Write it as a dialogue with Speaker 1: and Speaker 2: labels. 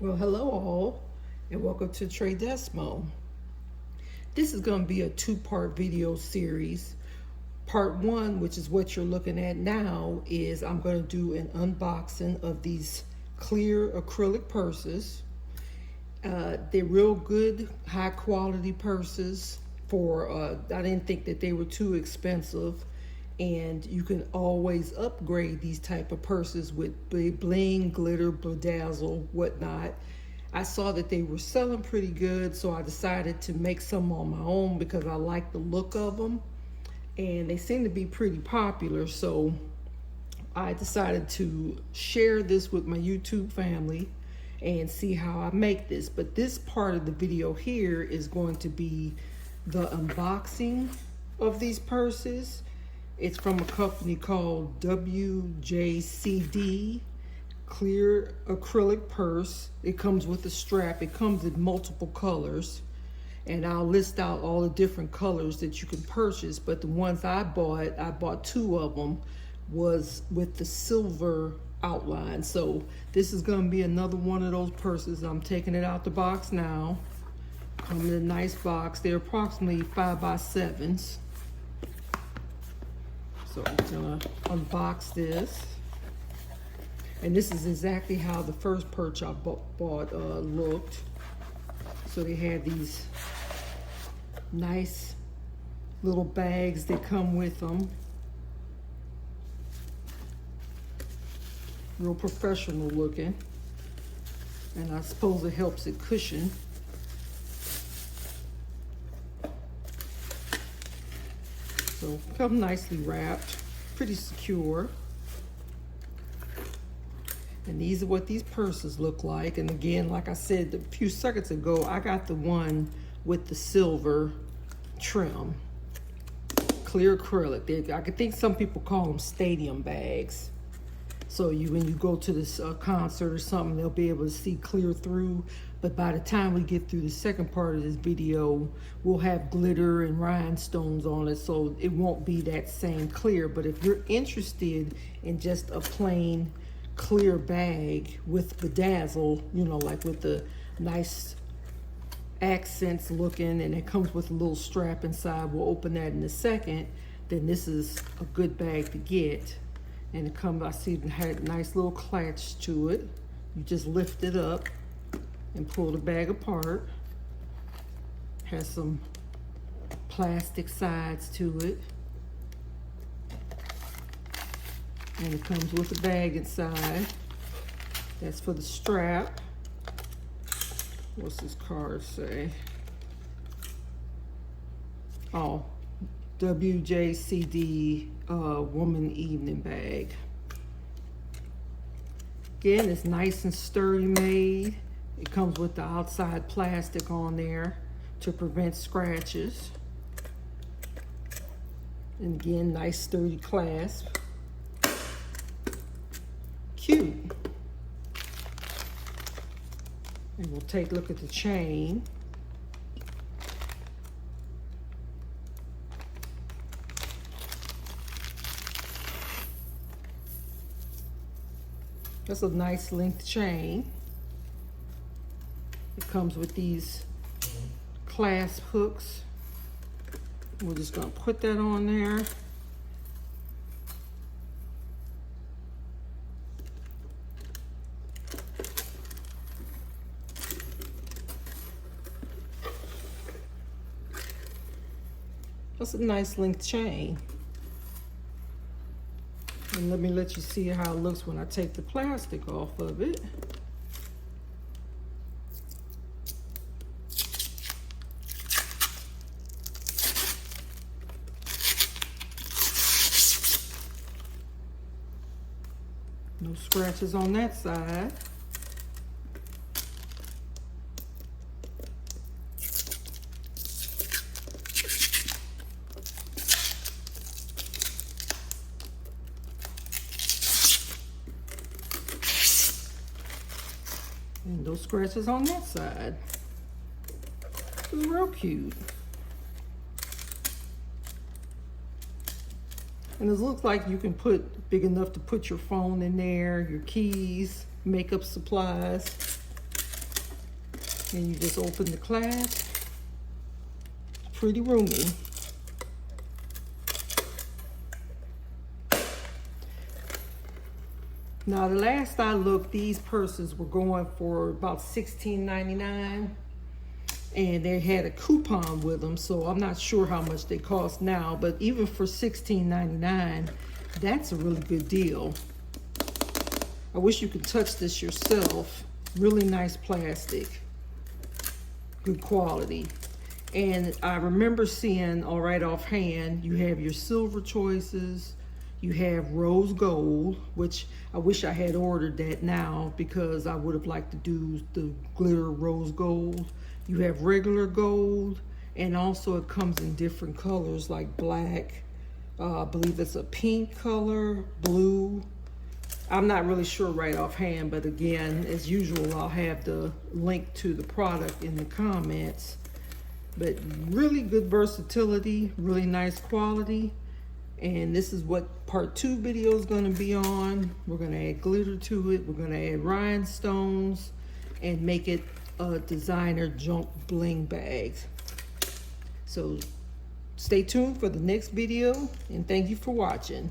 Speaker 1: Well, hello all, and welcome to Trey Desmo. This is going to be a two-part video series. Part one, which is what you're looking at now, is I'm going to do an unboxing of these clear acrylic purses. They're real good, high-quality purses. I didn't think that they were too expensive, and you can always upgrade these type of purses with bling, glitter, bedazzle, whatnot. I saw that they were selling pretty good, so I decided to make some on my own because I like the look of them, and they seem to be pretty popular. So I decided to share this with my YouTube family and see how I make this. But this part of the video here is going to be the unboxing of these purses. It's from a company called WJCD clear acrylic purse. It comes with a strap. It comes in multiple colors, and I'll list out all the different colors that you can purchase. But the ones I bought two of them, was with the silver outline. So this is going to be another one of those purses. I'm taking it out the box now. Come in a nice box. They're approximately 5x7s. So I'm gonna unbox this. And this is exactly how the first purse I bought looked. So they had these nice little bags that come with them. Real professional looking. And I suppose it helps it cushion. So come nicely wrapped, pretty secure. And these are what these purses look like. And again, like I said a few seconds ago, I got the one with the silver trim, clear acrylic. I could think some people call them stadium bags. So when you go to this concert or something, they'll be able to see clear through. But by the time we get through the second part of this video, we'll have glitter and rhinestones on it, so it won't be that same clear. But if you're interested in just a plain clear bag with bedazzle, you know, like with the nice accents looking, and it comes with a little strap inside, we'll open that in a second, then this is a good bag to get. And it comes, I see it had a nice little clutch to it. You just lift it up and pull the bag apart. Has some plastic sides to it. And it comes with a bag inside. That's for the strap. What's this card say? Oh, WJCD woman evening bag. Again, it's nice and sturdy made. It comes with the outside plastic on there to prevent scratches. And again, nice sturdy clasp. Cute. And we'll take a look at the chain. That's a nice length chain. It comes with these clasp hooks. We're just gonna put that on there. That's a nice length chain. And let me let you see how it looks when I take the plastic off of it. No scratches on that side. And those scratches on that side. It's real cute. And it looks like you can put big enough to put your phone in there, your keys, makeup supplies. And you just open the clasp. Pretty roomy. Now, the last I looked, these purses were going for about $16.99, and they had a coupon with them, so I'm not sure how much they cost now, but even for $16.99, that's a really good deal. I wish you could touch this yourself. Really nice plastic, good quality. And I remember seeing, all right offhand, you have your silver choices, you have rose gold, which I wish I had ordered that now because I would have liked to do the glitter rose gold. You have regular gold, and also it comes in different colors like black, I believe it's a pink color, blue. I'm not really sure right offhand, but again, as usual, I'll have the link to the product in the comments. But really good versatility, really nice quality. And this is what part 2 video is going to be on. We're going to add glitter to it. We're going to add rhinestones and make it a designer junk bling bag. So stay tuned for the next video, and thank you for watching.